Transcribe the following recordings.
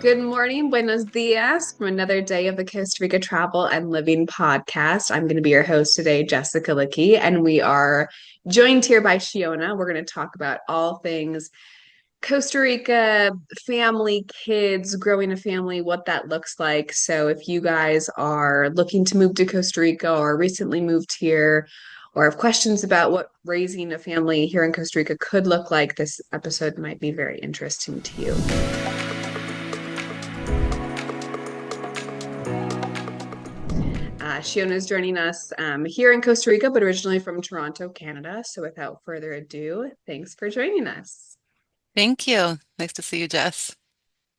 Good morning, buenos dias from another day of the Costa Rica Travel and Living podcast. I'm going to be your host today, Jessica Licky, and we are joined here by Shiona. We're going to talk about all things Costa Rica, family, kids, growing a family, what that looks like. So if you guys are looking to move to Costa Rica or recently moved here, or have questions about what raising a family here in Costa Rica could look like, this episode might be very interesting to you. Shiona is joining us here in Costa Rica, but originally from Toronto, Canada. So without further ado, thanks for joining us. Thank you. Nice to see you, Jess.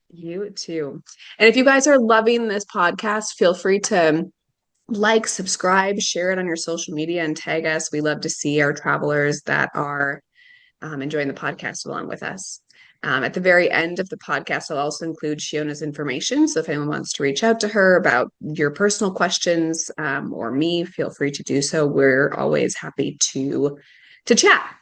You too. And if you guys are loving this podcast, feel free to like, subscribe, share it on your social media, and tag us. We love to see our travelers that are enjoying the podcast along with us. At the very end of the podcast, I'll also include Shiona's information. So if anyone wants to reach out to her about your personal questions or me, feel free to do so. We're always happy to chat.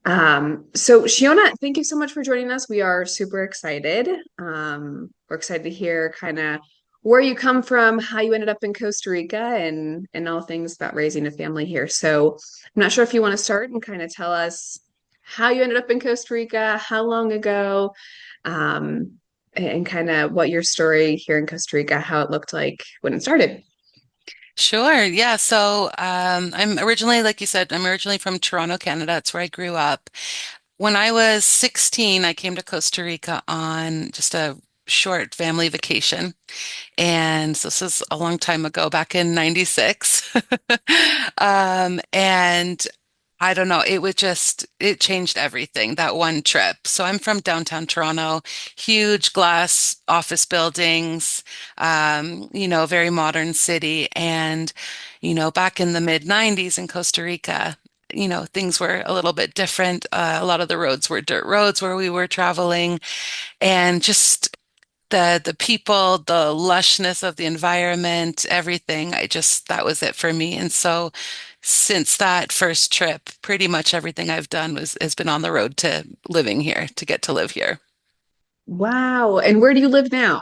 So Shiona, thank you so much for joining us. We are super excited. We're excited to hear kind of where you come from, how you ended up in Costa Rica, and all things about raising a family here. So I'm not sure if you want to start and kind of tell us how you ended up in Costa Rica, how long ago, and kind of what your story here in Costa Rica, how it looked like when it started. Sure. Yeah. I'm originally, like you said, I'm originally from Toronto, Canada. That's where I grew up. When I was 16, I came to Costa Rica on just a short family vacation. And so this is a long time ago, back in 96. And I don't know, it changed everything, that one trip. So I'm from downtown Toronto, huge glass office buildings, very modern city. And, back in the mid 90s in Costa Rica, things were a little bit different. A lot of the roads were dirt roads where we were traveling, and just the people, the lushness of the environment, everything. That was it for me. And so since that first trip, pretty much everything I've done has been on the road to living here, to get to live here. Wow. And where do you live now?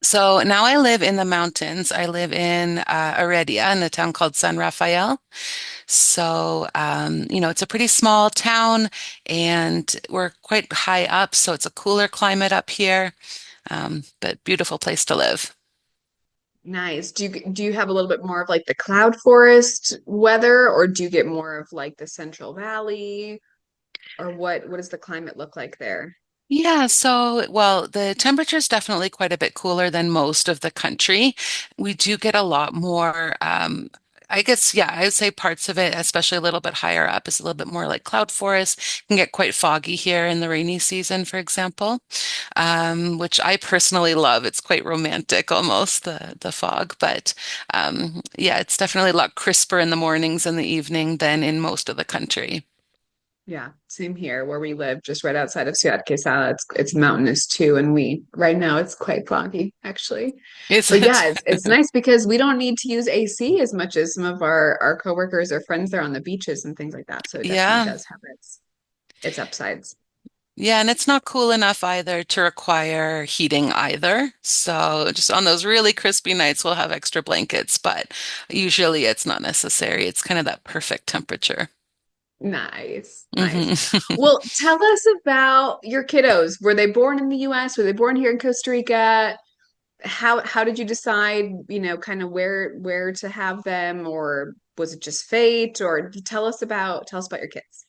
So now I live in the mountains. I live in Heredia in a town called San Rafael. It's a pretty small town and we're quite high up. So it's a cooler climate up here, but beautiful place to live. Nice. Do you have a little bit more of like the cloud forest weather, or do you get more of like the Central Valley, or what does the climate look like there? Yeah, the temperature is definitely quite a bit cooler than most of the country. We do get a lot more, I guess, yeah, I would say parts of it, especially a little bit higher up, is a little bit more like cloud forest. Can get quite foggy here in the rainy season, for example, which I personally love. It's quite romantic almost, the fog. Yeah, it's definitely a lot crisper in the mornings and the evening than in most of the country. Yeah, same here where we live, just right outside of Ciudad Quesada. It's mountainous too, and we right now it's quite foggy actually. Is But it? yeah, it's nice because we don't need to use AC as much as some of our coworkers or friends there on the beaches and things like that. So it definitely Yeah. does have its upsides. Yeah, and it's not cool enough either to require heating either. So just on those really crispy nights, we'll have extra blankets, but usually it's not necessary. It's kind of that perfect temperature. Nice, nice. hmm Well, tell us about your kiddos. Were they born in the US? Were they born here in Costa Rica? How did you decide, kind of where to have them, or was it just fate? Or tell us about your kids.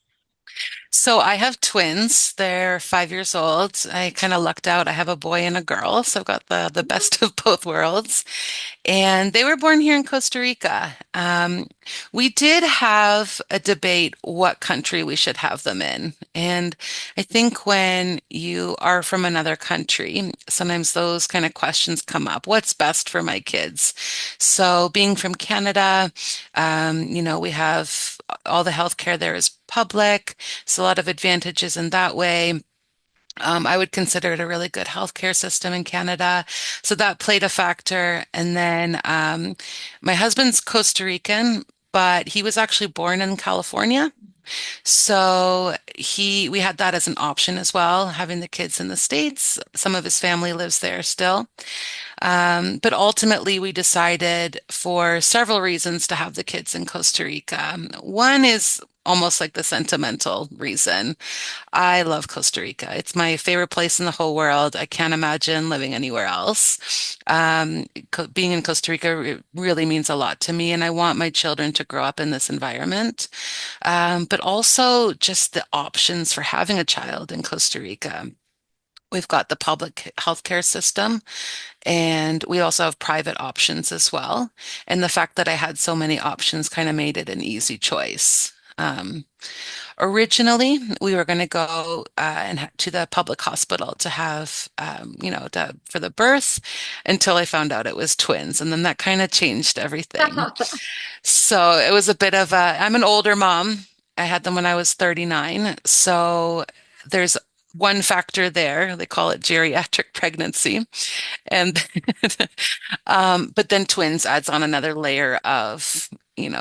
So I have twins. They're 5 years old. I kind of lucked out. I have a boy and a girl, so I've got the best of both worlds. And they were born here in Costa Rica. We did have a debate what country we should have them in. And I think when you are from another country, sometimes those kind of questions come up. What's best for my kids? So being from Canada, we have all the healthcare there is public. So a lot of advantages in that way. I would consider it a really good healthcare system in Canada. So that played a factor. And then my husband's Costa Rican, but he was actually born in California. So we had that as an option as well, having the kids in the States. Some of his family lives there still. But ultimately, we decided for several reasons to have the kids in Costa Rica. One is almost like the sentimental reason. I love Costa Rica. It's my favorite place in the whole world. I can't imagine living anywhere else. Being in Costa Rica really means a lot to me, and I want my children to grow up in this environment. But also just the options for having a child in Costa Rica. We've got the public healthcare system, and we also have private options as well. And the fact that I had so many options kind of made it an easy choice. Originally, we were going to go to the public hospital to have, for the birth until I found out it was twins. And then that kind of changed everything. So it was a bit of I'm an older mom. I had them when I was 39. So there's one factor there. They call it geriatric pregnancy. And but then twins adds on another layer of,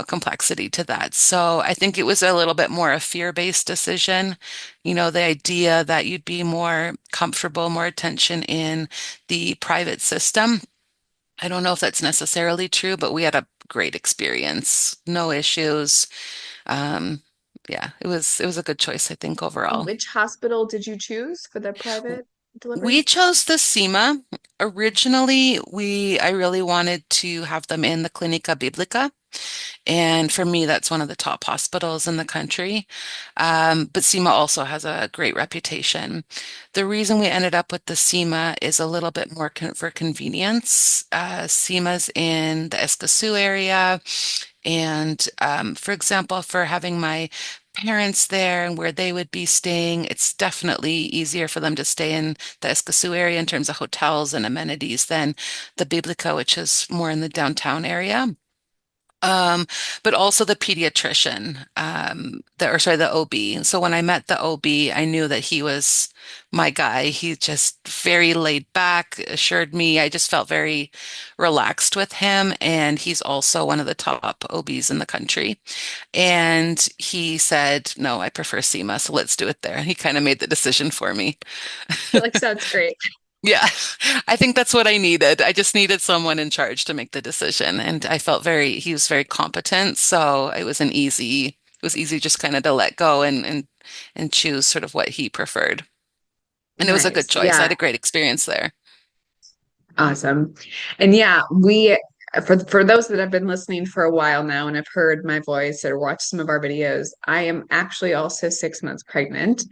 complexity to that. So I think it was a little bit more a fear-based decision. The idea that you'd be more comfortable, more attention in the private system. I don't know if that's necessarily true, but we had a great experience. No issues. Um, yeah, it was a good choice, I think, overall. Which hospital did you choose for the private We delivery? chose the SEMA. Originally, I really wanted to have them in the Clinica Biblica. And for me, that's one of the top hospitals in the country. But SEMA also has a great reputation. The reason we ended up with the SEMA is a little bit more for convenience. SEMA's in the Escazú area. And for example, for having my parents there and where they would be staying, it's definitely easier for them to stay in the Escazú area in terms of hotels and amenities than the Biblica, which is more in the downtown area. Um, but also the pediatrician, the OB. So when I met the OB, I knew that he was my guy. He just very laid back, assured me. I just felt very relaxed with him. And he's also one of the top OBs in the country. And he said, no, I prefer SEMA, so let's do it there. He kind of made the decision for me. Like, sounds great. Yeah, I think that's what I needed. I just needed someone in charge to make the decision. And I felt he was very competent. So it was easy just kind of to let go and choose sort of what he preferred. And it was a good Nice. choice. I Yeah. had a great experience there. Awesome. And yeah, we for those that have been listening for a while now and have heard my voice or watched some of our videos, I am actually also 6 months pregnant.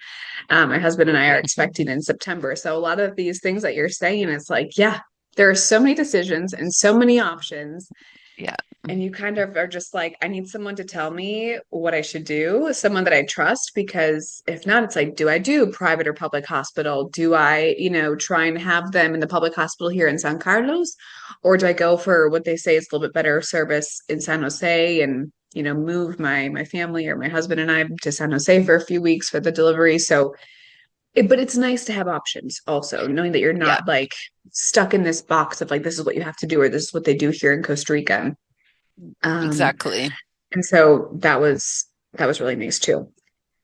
My husband and I are expecting in September. So a lot of these things that you're saying, it's like, yeah, there are so many decisions and so many options. Yeah. And you kind of are just like, I need someone to tell me what I should do, someone that I trust, because if not, it's like, do I do private or public hospital? Do I, try and have them in the public hospital here in San Carlos? Or do I go for what they say is a little bit better service in San Jose and, move my family or my husband and I to San Jose for a few weeks for the delivery? So, but it's nice to have options also, knowing that you're Yeah, not like stuck in this box of like, this is what you have to do, or this is what they do here in Costa Rica. Um, exactly. and so that was really nice too.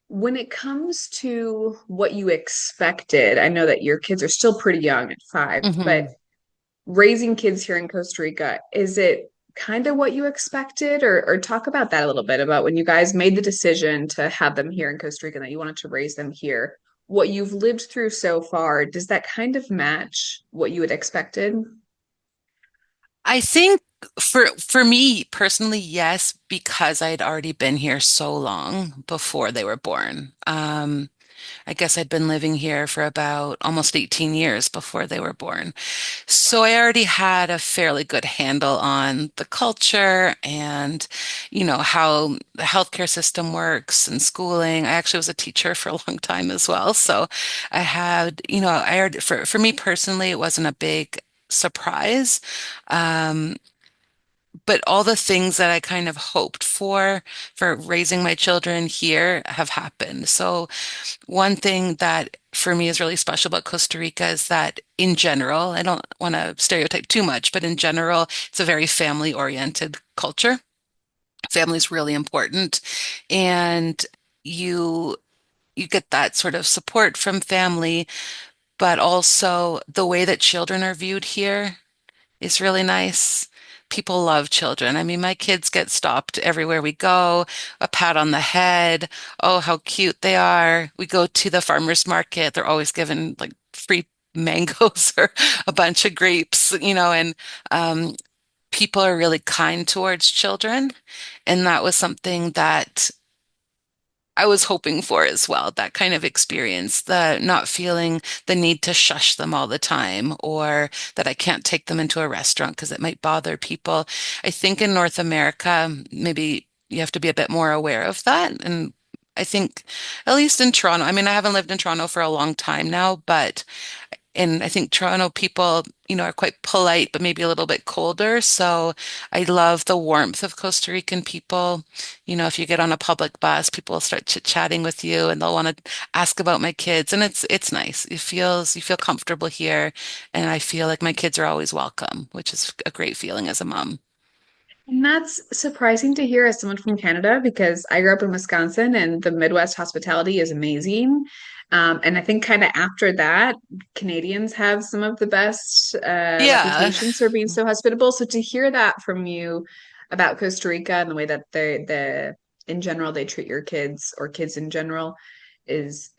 When it comes to what you expected, I know that your kids are still pretty young at 5, but hmm raising kids here in Costa Rica, is it kind of what you expected? Or talk about that a little bit about when you guys made the decision to have them here in Costa Rica and that you wanted to raise them here. What you've lived through so far, does that kind of match what you had expected? I think for me personally, yes, because I'd already been here so long before they were born. I guess I'd been living here for about almost 18 years before they were born. So I already had a fairly good handle on the culture and, how the healthcare system works and schooling. I actually was a teacher for a long time as well. So I had, I already, for me personally, it wasn't a big surprise. Um, but all the things that I kind of hoped for raising my children here have happened. So one thing that for me is really special about Costa Rica is that in general, I don't want to stereotype too much, but in general, it's a very family-oriented culture. Family is really important. And, you you get that sort of support from family, but also the way that children are viewed here is really nice. People love children. I mean, my kids get stopped everywhere we go, a pat on the head. Oh, how cute they are. We go to the farmer's market. They're always given like free mangoes or a bunch of grapes, and um, people are really kind towards children. And that was something that I was hoping for as well, that kind of experience, the not feeling the need to shush them all the time or that I can't take them into a restaurant because it might bother people. I think in North America, maybe you have to be a bit more aware of that. And I think, at least in Toronto, I mean, I haven't lived in Toronto for a long time now, but and I think Toronto people, are quite polite, but maybe a little bit colder. So I love the warmth of Costa Rican people. If you get on a public bus, people will start chit-chatting with you and they'll want to ask about my kids. And it's nice. You feel comfortable here. And I feel like my kids are always welcome, which is a great feeling as a mom. And that's surprising to hear as someone from Canada because I grew up in Wisconsin and the Midwest hospitality is amazing. And I think kind of after that, Canadians have some of the best Yeah. reputations for being so hospitable. So to hear that from you about Costa Rica and the way that in general they treat your kids or kids in general is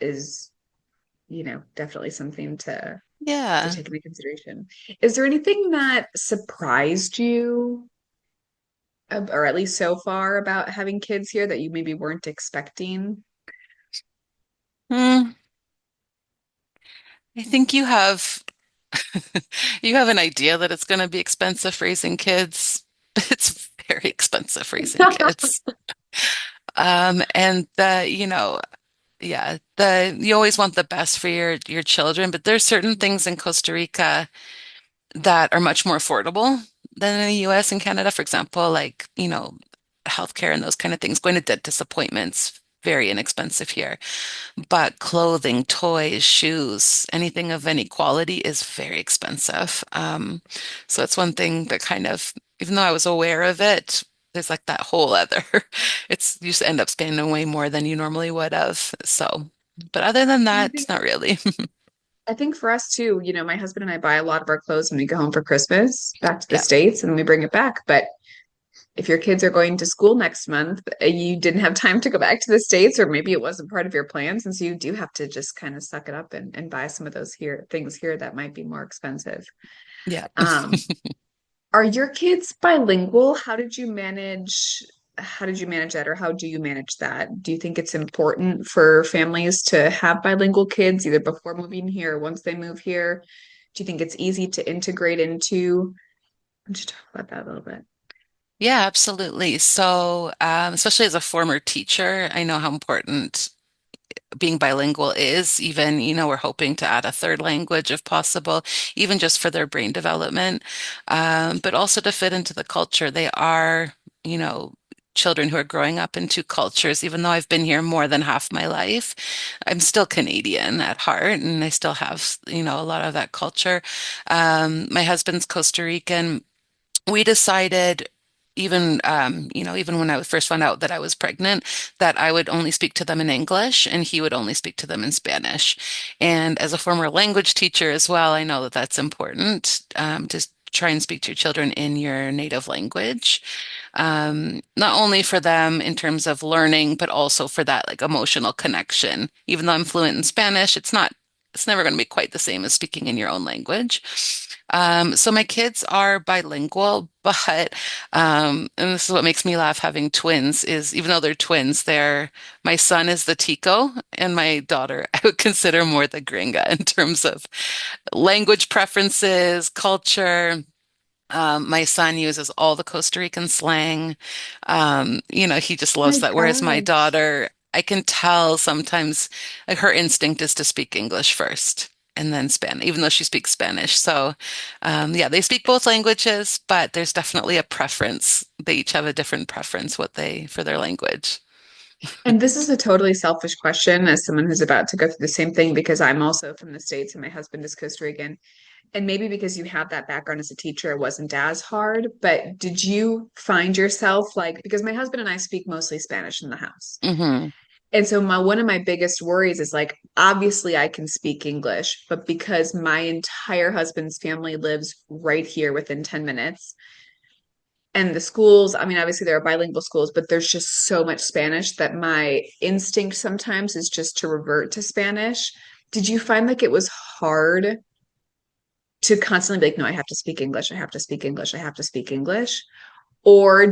definitely something to Yeah. take into consideration. Is there anything that surprised you or at least so far about having kids here that you maybe weren't expecting? Hmm. I think you have an idea that it's going to be expensive raising kids, but it's very expensive raising kids. And you always want the best for your children, but there's certain things in Costa Rica that are much more affordable than in the US and Canada. For example, like, healthcare and those kind of things, going to dentist appointments, very inexpensive here. But clothing, toys, shoes, anything of any quality is very expensive. So it's one thing that kind of, even though I was aware of it, there's like that whole other, you just end up spending way more than you normally would have. So, but other than And that, not really. I think for us too, my husband and I buy a lot of our clothes when we go home for Christmas back to the Yeah. States and we bring it back. But if your kids are going to school next month, you didn't have time to go back to the States, or maybe it wasn't part of your plans, and so you do have to just kind of suck it up and buy some of those things here that might be more expensive. Yeah. Um, Are your kids bilingual? How did you manage that, or how do you manage that? Do you think it's important for families to have bilingual kids either before moving here or once they move here? Do you think it's easy to integrate into? Why don't you talk about that a little bit? Yeah, absolutely. So, especially as a former teacher, I know how important being bilingual is. Even, we're hoping to add a third language if possible, even just for their brain development, but also to fit into the culture. They are, you know, children who are growing up in two cultures. Even though I've been here more than half my life, I'm still Canadian at heart, and I still have, a lot of that culture. My husband's Costa Rican. We decided even when I first found out that I was pregnant, that I would only speak to them in English and he would only speak to them in Spanish. And as a former language teacher as well, I know that that's important, to try and speak to your children in your native language. Not only for them in terms of learning, but also for that like emotional connection. Even though I'm fluent in Spanish, it's never going to be quite the same as speaking in your own language. So my kids are bilingual, but and this is what makes me laugh having twins is even though they're twins, my son is the Tico and my daughter I would consider more the Gringa in terms of language preferences, culture. My son uses all the Costa Rican slang. He just Oh loves my that. Whereas my gosh. daughter, I can tell sometimes like her instinct is to speak English first and then Spanish, even though she speaks Spanish. So, yeah, they speak both languages, but there's definitely a preference. They each have a different preference for their language. And this is a totally selfish question as someone who's about to go through the same thing because I'm also from the States and my husband is Costa Rican. And maybe because you have that background as a teacher, it wasn't as hard. But did you find yourself like, because my husband and I speak mostly Spanish in the house. Hmm. And so my one of my biggest worries is like obviously I can speak English, but because my entire husband's family lives right here within 10 minutes, and the schools, I mean, obviously there are bilingual schools, but there's just so much Spanish that my instinct sometimes is just to revert to Spanish. Did you find like it was hard to constantly be like, no, I have to speak English, I have to speak English, I have to speak English? Or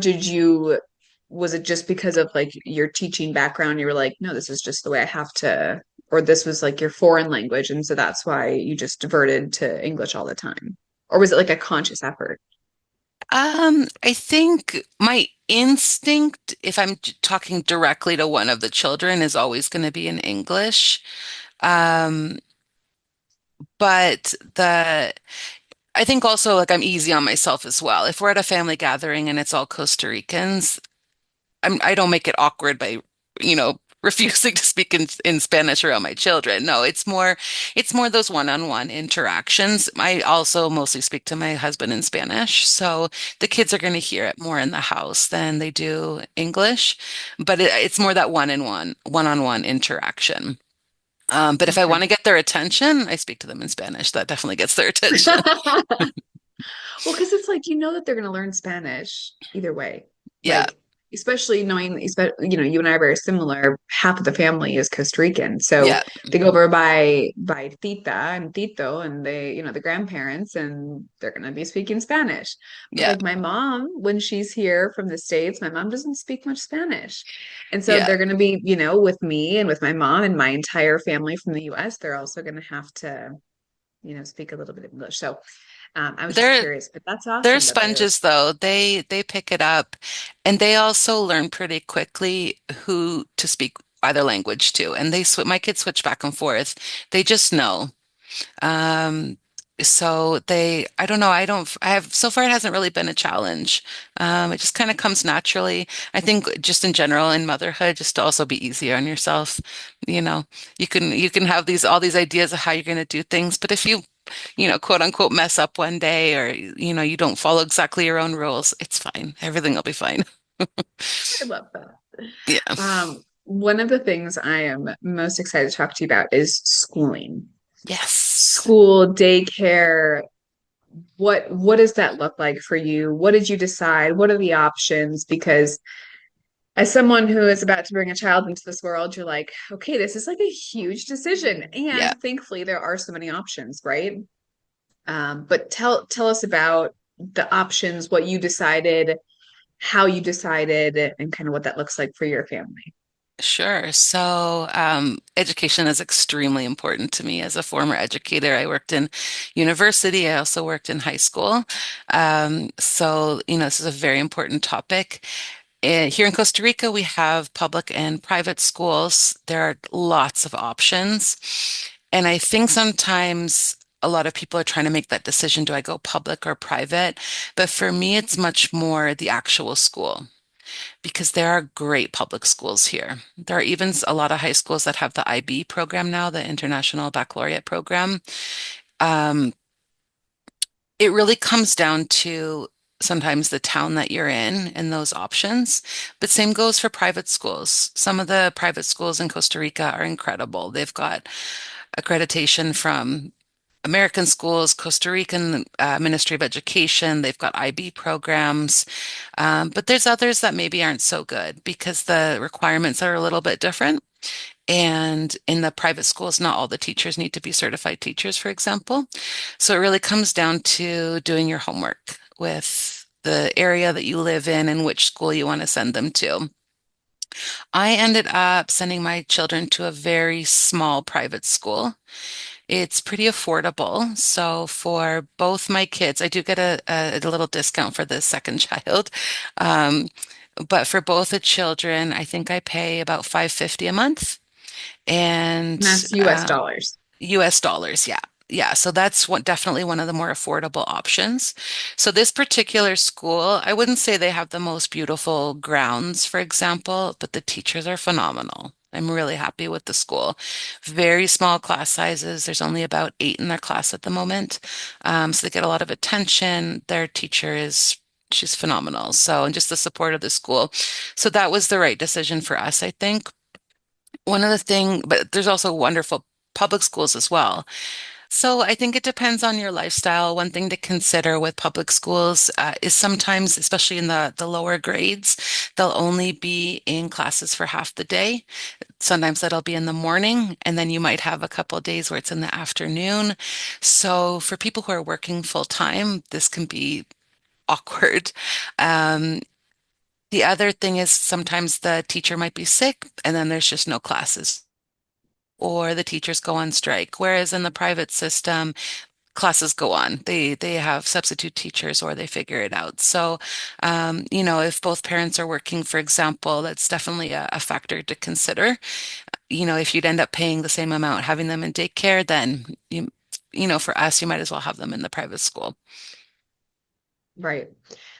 was it just because of like your teaching background, you were like, no, this is just the way I have to, or this was like your foreign language, and so that's why you just diverted to English all the time? Or was it like a conscious effort? I think my instinct, if I'm talking directly to one of the children, is always going to be in English. Um, but I think also like I'm easy on myself as well. If we're at a family gathering and it's all Costa Ricans, I don't make it awkward by, refusing to speak in Spanish around my children. No, it's more those one-on-one interactions. I also mostly speak to my husband in Spanish, so the kids are going to hear it more in the house than they do English. But it's more that one-on-one interaction. But if I Okay. want to get their attention, I speak to them in Spanish. That definitely gets their attention. Well, because it's like you know that they're going to learn Spanish either way. Yeah, Like, especially knowing, you and I are very similar. Half of the family is Costa Rican, so yeah, they go over by Tita and Tito, and the grandparents, and they're going to be speaking Spanish. But yeah, like my mom, when she's here from the States, my mom doesn't speak much Spanish, and so yeah. they're going to be, with me and with my mom and my entire family from the U.S. They're also going to have to, speak a little bit of English. So I was just They're curious, but that's They're awesome that they're sponges though. They pick it up and they also learn pretty quickly who to speak either language to. And my kids switch back and forth. They just know. Um, so I don't know. So far it hasn't really been a challenge. It just kind of comes naturally. I think just in general in motherhood, just to also be easier on yourself. You know, you can have all these ideas of how you're going to do things, but if you quote unquote mess up one day or you don't follow exactly your own rules, it's fine. Everything will be fine. I love that. Yeah. One of the things I am most excited to talk to you about is schooling. Yes. School, daycare, what does that look like for you? What did you decide? What are the options? Because as someone who is about to bring a child into this world, you're like, okay, this is like a huge decision. Yeah. And thankfully there are so many options, right? But tell us about the options, what you decided, how you decided, and kind of what that looks like for your family. Sure. So, education is extremely important to me as a former educator. I worked in university. I also worked in high school. So, this is a very important topic. Here in Costa Rica, we have public and private schools. There are lots of options. And I think sometimes a lot of people are trying to make that decision, do I go public or private? But for me, it's much more the actual school because there are great public schools here. There are even a lot of high schools that have the IB program now, the International Baccalaureate program. Um, it really comes down to sometimes the town that you're in and those options. But same goes for private schools. Some of the private schools in Costa Rica are incredible. They've got accreditation from American schools, Costa Rican Ministry of Education. They've got IB programs. But there's others that maybe aren't so good because the requirements are a little bit different. And in the private schools, not all the teachers need to be certified teachers, for example. So it really comes down to doing your homework with the area that you live in and which school you want to send them to. I ended up sending my children to a very small private school. It's pretty affordable. So for both my kids, I do get a little discount for the second child. Um, but for both the children, I think I pay about 550 a month. And And that's US dollars. US dollars, yeah. Yeah, so that's definitely one of the more affordable options. So this particular school, I wouldn't say they have the most beautiful grounds, for example, but the teachers are phenomenal. I'm really happy with the school. Very small class sizes. There's only about 8 in their class at the moment. So they get a lot of attention. Their teacher she's phenomenal. So, and just the support of the school. So that was the right decision for us, I think. one of the thing, but there's also wonderful public schools as well. So I think it depends on your lifestyle. One thing to consider with public schools is sometimes, especially in the lower grades, they'll only be in classes for half the day. Sometimes that'll be in the morning, and then you might have a couple of days where it's in the afternoon. So for people who are working full time, this can be awkward. Um, the other thing is sometimes the teacher might be sick, and then there's just no classes, or the teachers go on strike. Whereas in the private system, classes go on. They have substitute teachers or they figure it out. So, if both parents are working, for example, that's definitely a factor to consider. If you'd end up paying the same amount having them in daycare, then for us, you might as well have them in the private school. Right.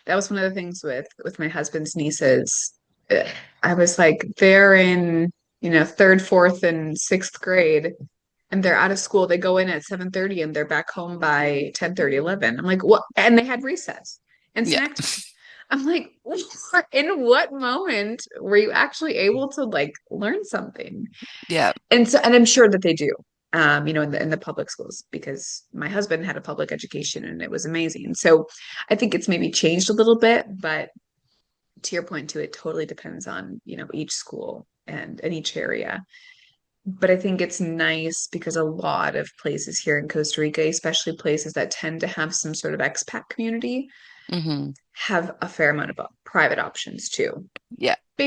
That was one of the things with my husband's nieces. Uh, I was like, they're in, third, fourth, and sixth grade, and they're out of school. They go in at 7:30 and they're back home by 10:30, 11. I'm like, what? And they had recess and Yeah. snack time. I'm like, in what moment were you actually able to like learn something? Yeah. And I'm sure that they do, in the public schools, because my husband had a public education and it was amazing. So I think it's maybe changed a little bit, but to your point too, it totally depends on, each school and each area. But I think it's nice because a lot of places here in Costa Rica, especially places that tend to have some sort of expat community, Hmm. have a fair amount of private options too. Yeah. Do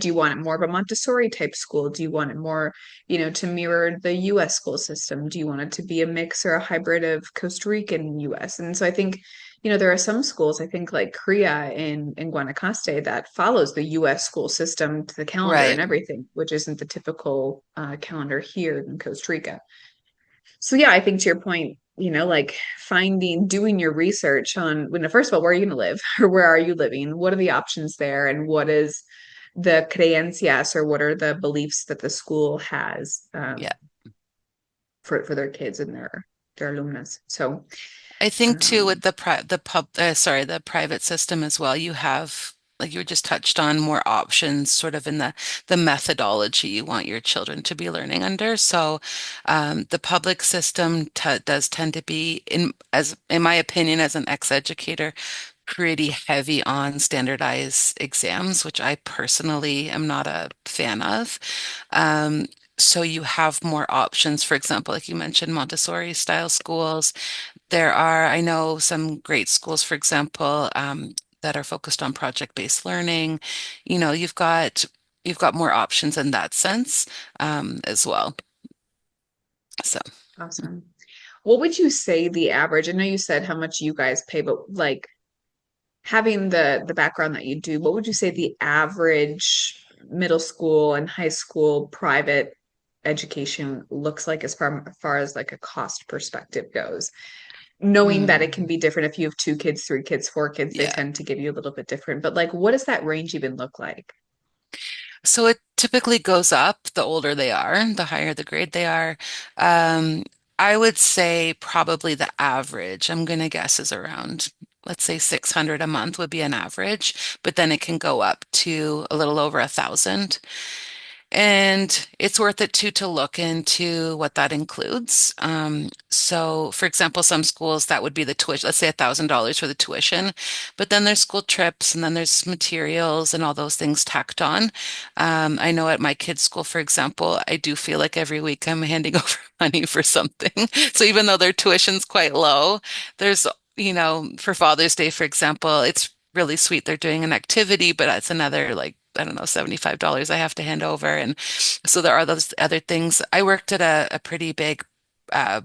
you want it more of a Montessori type school? Do you want it more, to mirror the US school system? Do you want it to be a mix or a hybrid of Costa Rican US? And so I think, there are some schools, I think like Korea in Guanacaste, that follows the US school system to the calendar and Right. everything, which isn't the typical calendar here in Costa Rica. So yeah, I think to your point, like doing your research on first of all, where are you going to live or where are you living? What are the options there? And what is the creencias, or what are the beliefs that the school has Yeah. for their kids and their alumnus? So, I think too with um, the private system as well, you have, like you just touched on, more options sort of in the methodology you want your children to be learning under. So the public system t does tend to be, in my opinion, as an ex-educator, pretty heavy on standardized exams, which I personally am not a fan of. Um, so you have more options. For example, like you mentioned, Montessori style schools. I know some great schools, for example, that are focused on project-based learning. You've got more options in that sense, as well. So, awesome. What would you say the average? I know you said how much you guys pay, but like having the background that you do, what would you say the average middle school and high school private education looks like as far as like a cost perspective goes? Knowing that it can mm, be different if you have two kids, three kids, four kids, they yeah. tend to give you a little bit different. But like, what does that range even look like? So it typically goes up the older they are, the higher the grade they are. Um, I would say probably the average, I'm going to guess, is around, let's say 600 a month would be an average, but then it can go up to a little over 1,000. And it's worth it too to look into what that includes. So, for example, some schools that would be the tuition, let's say $1,000 for the tuition, but then there's school trips and then there's materials and all those things tacked on. I know at my kids' school, for example, I do feel like every week I'm handing over money for something. So even though their tuition's quite low, there's, for Father's Day, for example, it's really sweet. They're doing an activity, but it's another like I don't know, $75 I have to hand over. And so there are those other things. I worked at a pretty big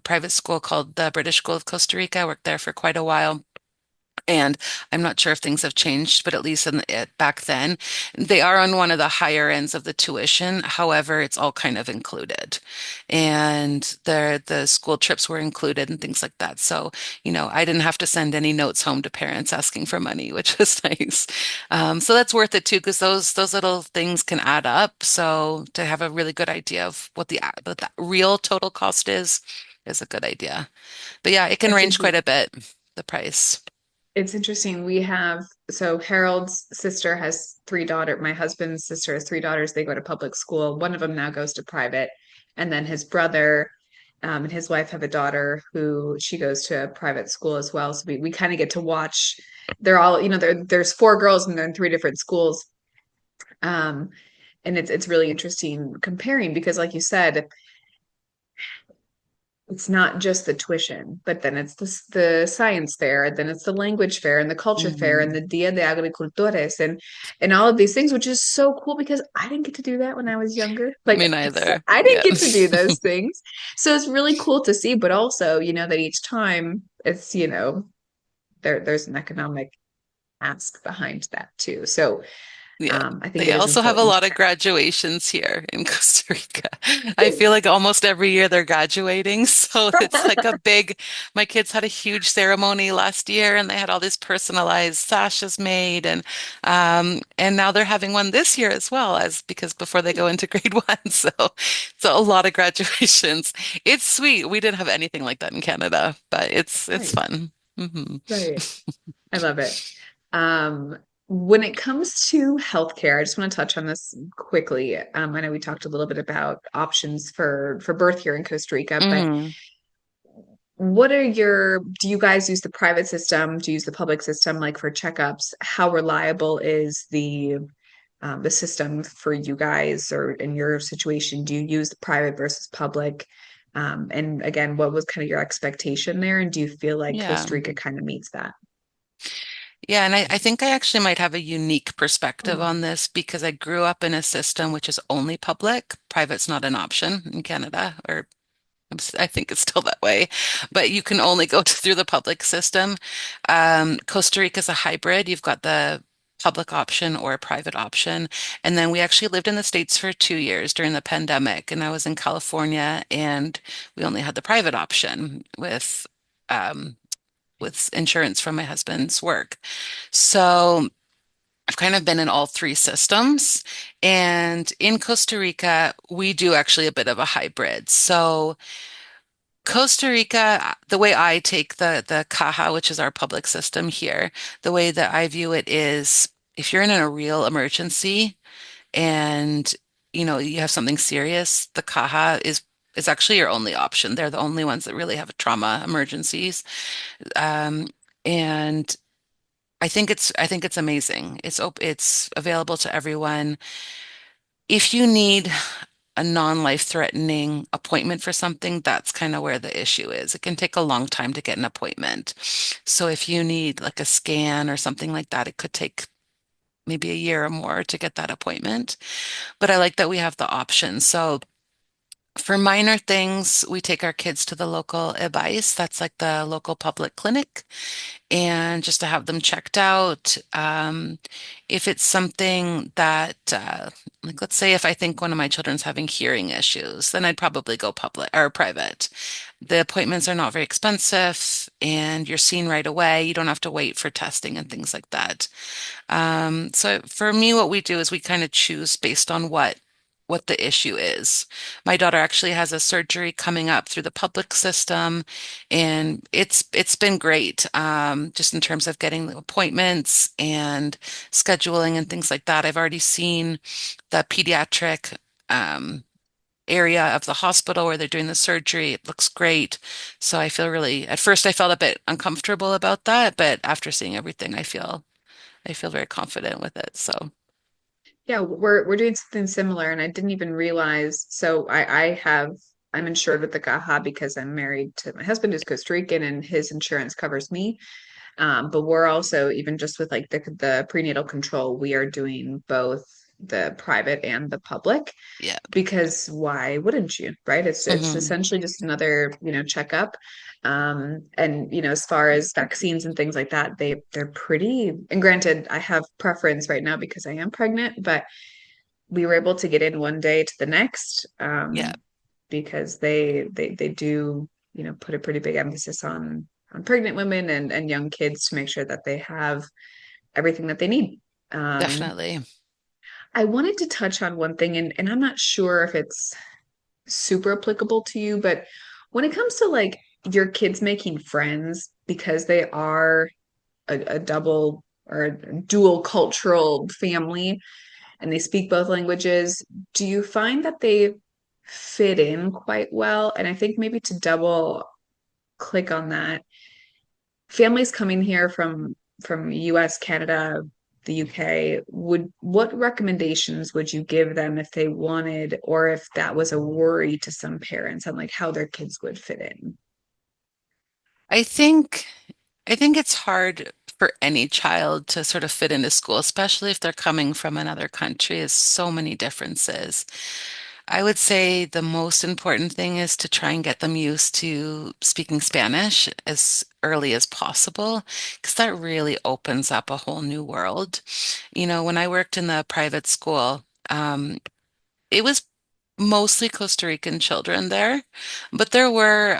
private school called the British School of Costa Rica. I worked there for quite a while. And I'm not sure if things have changed, but at least back then, they are on one of the higher ends of the tuition. However, it's all kind of included, and the school trips were included and things like that. So, I didn't have to send any notes home to parents asking for money, which was nice. So that's worth it too, because those little things can add up. So to have a really good idea of what the real total cost is a good idea. But yeah, it can I range think quite a bit, the price. It's interesting. So Harold's sister has three daughters. My husband's sister has three daughters. They go to public school. One of them now goes to private. And then his brother, and his wife have a daughter who she goes to a private school as well. So we kind of get to watch. They're all, there's four girls and they're in three different schools. Um, and it's really interesting comparing because like you said, it's not just the tuition, but then it's the science fair, then it's the language fair and the culture fair and Mhm. the Dia de Agricultores and all of these things, which is so cool because I didn't get to do that when I was younger. Me Like neither. I didn't Yeah. get to do those things. So it's really cool to see, but also, that each time it's, there's an economic ask behind that too. So Yeah. I think They it is also have a important. lot of graduations here in Costa Rica. I feel like almost every year they're graduating. So it's like my kids had a huge ceremony last year and they had all these personalized sashes made and now they're having one this year as well as because before they go into grade one. So a lot of graduations. It's sweet. We didn't have anything like that in Canada, but it's Right, fun. Hmm. right. I love it. Um, when it comes to healthcare, I just want to touch on this quickly. I know we talked a little bit about options for birth here in Costa Rica, but Hmm. do you guys use the private system? Do you use the public system like for checkups? How reliable is the system for you guys or in your situation? Do you use the private versus public? And again, what was kind of your expectation there? And do you feel like Yeah. Costa Rica kind of meets that? Yeah, and I think I actually might have a unique perspective on this because I grew up in a system which is only public. Private's not an option in Canada, or I think it's still that way, but you can only go through the public system. Costa Rica is a hybrid. You've got the public option or a private option. And then we actually lived in the States for 2 years during the pandemic, and I was in California, and we only had the private option um, with insurance from my husband's work. So I've kind of been in all three systems. And in Costa Rica, we do actually a bit of a hybrid. So Costa Rica, the way I take the Caja, which is our public system here, the way that I view it is if you're in a real emergency and you have something serious, the Caja is actually your only option. They're the only ones that really have trauma emergencies. Um, and I think it's amazing. It's available to everyone. If you need a non-life-threatening appointment for something, that's kind of where the issue is. It can take a long time to get an appointment. So if you need like a scan or something like that, it could take maybe a year or more to get that appointment. But I like that we have the option. So for minor things, we take our kids to the local EBICE. That's like the local public clinic and just to have them checked out. If it's something that, like, let's say if I think one of my children's having hearing issues, then I'd probably go public or private. The appointments are not very expensive and you're seen right away. You don't have to wait for testing and things like that. So for me, what we do is we kind of choose based on what the issue is. My daughter actually has a surgery coming up through the public system, and it's been great. Just in terms of getting the appointments and scheduling and things like that. I've already seen the pediatric area of the hospital where they're doing the surgery. It looks great. So I feel really, at first I felt a bit uncomfortable about that, but after seeing everything, I feel very confident with it. So Yeah, we're doing something similar, and I didn't even realize. So I'm insured with the Caja because I'm married to my husband who's Costa Rican, and his insurance covers me. But we're also even just with like the prenatal control, we are doing both the private and the public yeah. because why wouldn't you, right? It's Hmm. essentially just another, checkup. And as far as vaccines and things like that, they're pretty, and granted, I have preference right now because I am pregnant, but we were able to get in one day to the next, Yeah, because they do, put a pretty big emphasis on pregnant women and young kids to make sure that they have everything that they need. Um, definitely. I wanted to touch on one thing, and I'm not sure if it's super applicable to you, but when it comes to like your kids making friends because they are a double or a dual cultural family and they speak both languages, do you find that they fit in quite well? And I think maybe to double click on that, families coming here from US, Canada, the UK, would what recommendations would you give them if they wanted, or if that was a worry to some parents on like how their kids would fit in? I think I think it's hard for any child to sort of fit into school, especially if they're coming from another country. There's so many differences. I would say the most important thing is to try and get them used to speaking Spanish as early as possible, because that really opens up a whole new world. You know, when I worked in the private school, it was mostly Costa Rican children there, but there were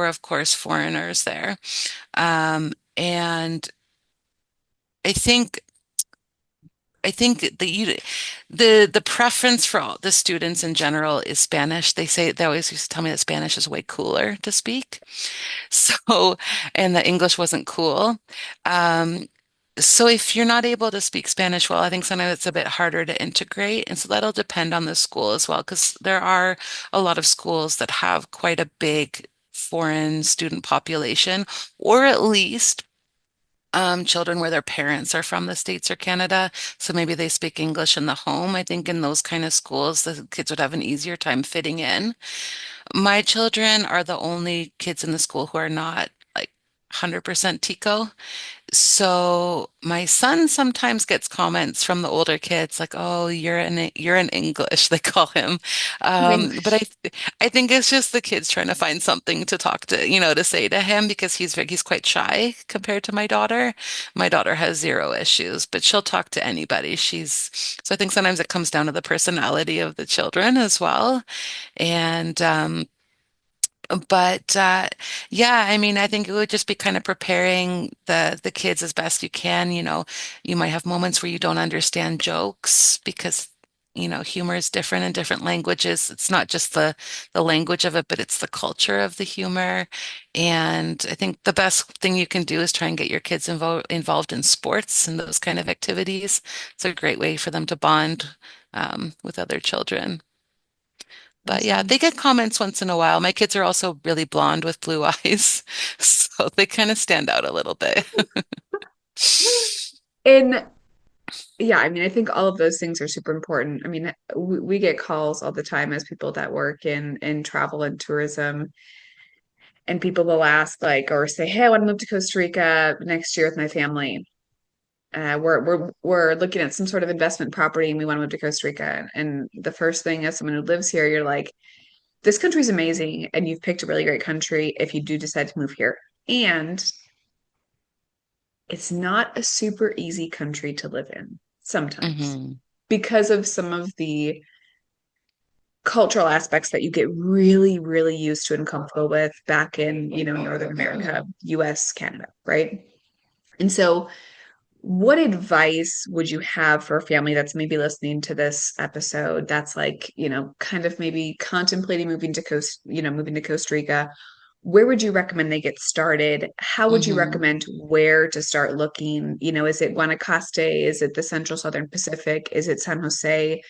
of course foreigners there. And I think I think the preference for all the students in general is Spanish. They always used to tell me that Spanish is way cooler to speak. So, and that English wasn't cool. Um, so if you're not able to speak Spanish well, I think sometimes it's a bit harder to integrate. And so that'll depend on the school as well, because there are a lot of schools that have quite a big foreign student population, or at least children where their parents are from the States or Canada. So maybe they speak English in the home. I think in those kind of schools, the kids would have an easier time fitting in. My children are the only kids in the school who are not like 100% Tico. So my son sometimes gets comments from the older kids like, "Oh, you're in English," they call him. But English. I think it's just the kids trying to find something to talk to, to say to him because he's quite shy compared to my daughter. My daughter has zero issues, but she'll talk to anybody. So I think sometimes it comes down to the personality of the children as well. And but yeah, I mean, I think it would just be kind of preparing the kids as best you can. You might have moments where you don't understand jokes because, humor is different in different languages. It's not just the language of it, but it's the culture of the humor. And I think the best thing you can do is try and get your kids involved in sports and those kind of activities. It's a great way for them to bond with other children. But yeah, Awesome. they get comments once in a while. My kids are also really blonde with blue eyes, so they kind of stand out a little bit. And yeah, I mean, I think all of those things are super important. I mean, we get calls all the time as people that work in travel and tourism, and people will ask like or say, "Hey, I want to move to Costa Rica next year with my family. We're looking at some sort of investment property, and we want to move to Costa Rica." And the first thing as someone who lives here, you're like, "This country's amazing, and you've picked a really great country if you do decide to move here." And it's not a super easy country to live in sometimes Hmm. because of some of the cultural aspects that you get really, really used to and comfortable with back in, Northern America, US, Canada, right? And so, what advice would you have for a family that's maybe listening to this episode that's like, kind of maybe contemplating moving to Costa Rica? Where would you recommend they get started? How would you Hmm. recommend where to start looking? Is it Guanacaste? Is it the Central Southern Pacific? Is it San Jose?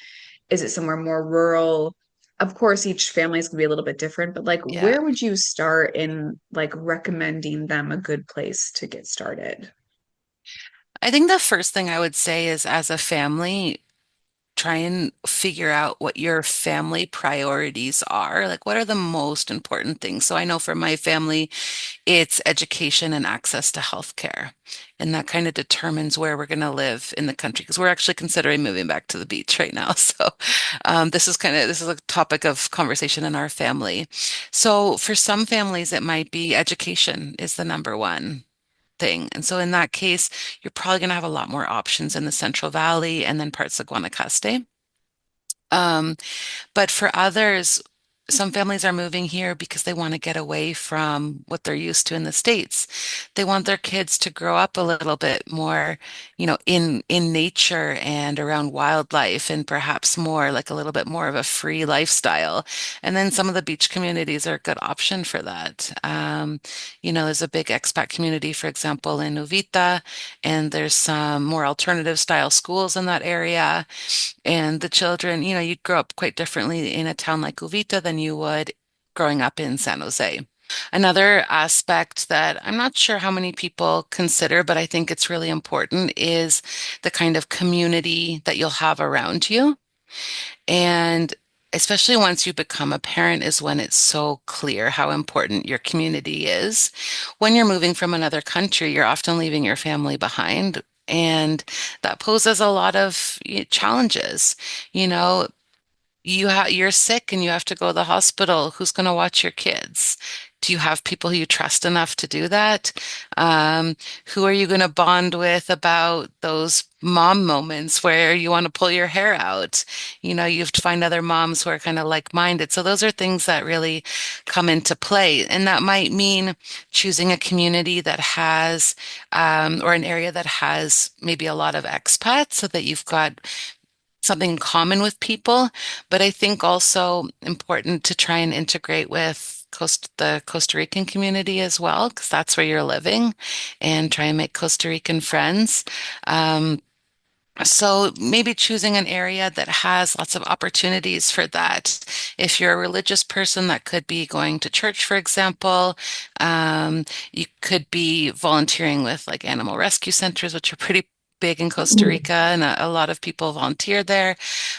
Is it somewhere more rural? Of course, each family is going to be a little bit different, but like, Yeah. where would you start in like recommending them a good place to get started? I think the first thing I would say is as a family, try and figure out what your family priorities are. Like, what are the most important things? So I know for my family, it's education and access to healthcare. And that kind of determines where we're going to live in the country because we're actually considering moving back to the beach right now. So this is a topic of conversation in our family. So for some families, it might be education is the number one thing. And so in that case, you're probably going to have a lot more options in the Central Valley and then parts of Guanacaste. Um, but for others, some families are moving here because they want to get away from what they're used to in the States. They want their kids to grow up a little bit more, in nature and around wildlife and perhaps more like a little bit more of a free lifestyle. And then some of the beach communities are a good option for that. There's a big expat community, for example, in Uvita, and there's some more alternative style schools in that area. And the children, you'd grow up quite differently in a town like Uvita than you would growing up in San Jose. Another aspect that I'm not sure how many people consider, but I think it's really important is the kind of community that you'll have around you. And especially once you become a parent is when it's so clear how important your community is. When you're moving from another country, you're often leaving your family behind. And that poses a lot of challenges. You know, you're sick and you have to go to the hospital. Who's going to watch your kids? Do you have people who you trust enough to do that? Who are you going to bond with about those mom moments where you want to pull your hair out? You have to find other moms who are kind of like-minded. So those are things that really come into play. And that might mean choosing a community that has, or an area that has maybe a lot of expats so that you've got something in common with people, but I think also important to try and integrate with the Costa Rican community as well, because that's where you're living, and try and make Costa Rican friends. So maybe choosing an area that has lots of opportunities for that. If you're a religious person, that could be going to church, for example. You could be volunteering with like animal rescue centers, which are pretty big in Costa Rica, and a lot of people volunteer there.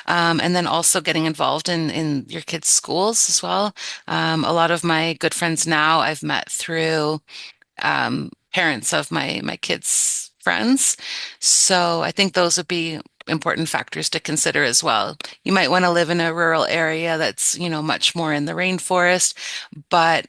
And then also getting involved in your kids' schools as well. A lot of my good friends now I've met through parents of my kids' friends. So I think those would be important factors to consider as well. You might want to live in a rural area that's, much more in the rainforest, but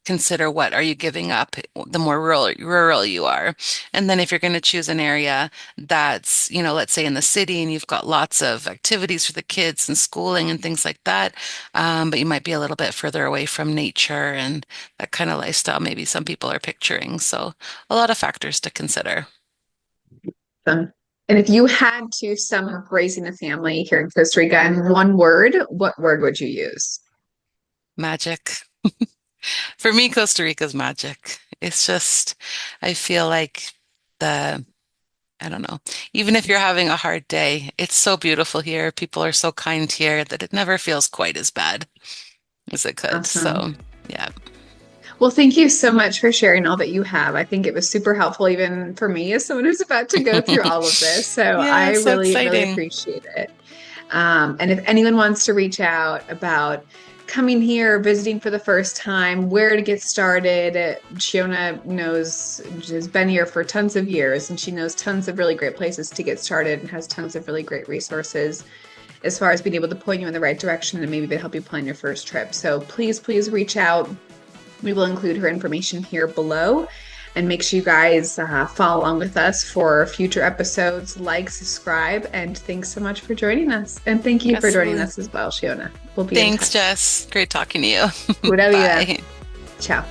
consider what are you giving up the more rural you are. And then if you're going to choose an area that's, let's say in the city and you've got lots of activities for the kids and schooling and things like that, but you might be a little bit further away from nature and that kind of lifestyle maybe some people are picturing. So a lot of factors to consider. And if you had to sum up raising a family here in Costa Rica in one word, what word would you use? Magic. For me, Costa Rica's magic. It's just, I feel like I don't know, even if you're having a hard day, it's so beautiful here. People are so kind here that it never feels quite as bad as it could. Awesome. So, yeah. Well, thank you so much for sharing all that you have. I think it was super helpful, even for me as someone who's about to go through all of this. So Yeah, I it's so really, really exciting. appreciate it. And if anyone wants to reach out about coming here, visiting for the first time, where to get started, Shiona has been here for tons of years and she knows tons of really great places to get started and has tons of really great resources as far as being able to point you in the right direction and maybe even help you plan your first trip. So please reach out. We will include her information here below. And make sure you guys follow along with us for future episodes, like, subscribe, and thanks so much for joining us. And thank you for joining Absolutely. us as well, Shiona. We'll be in Thanks, touch. Jess. Great talking to you. Pura vida. Bye. Ciao.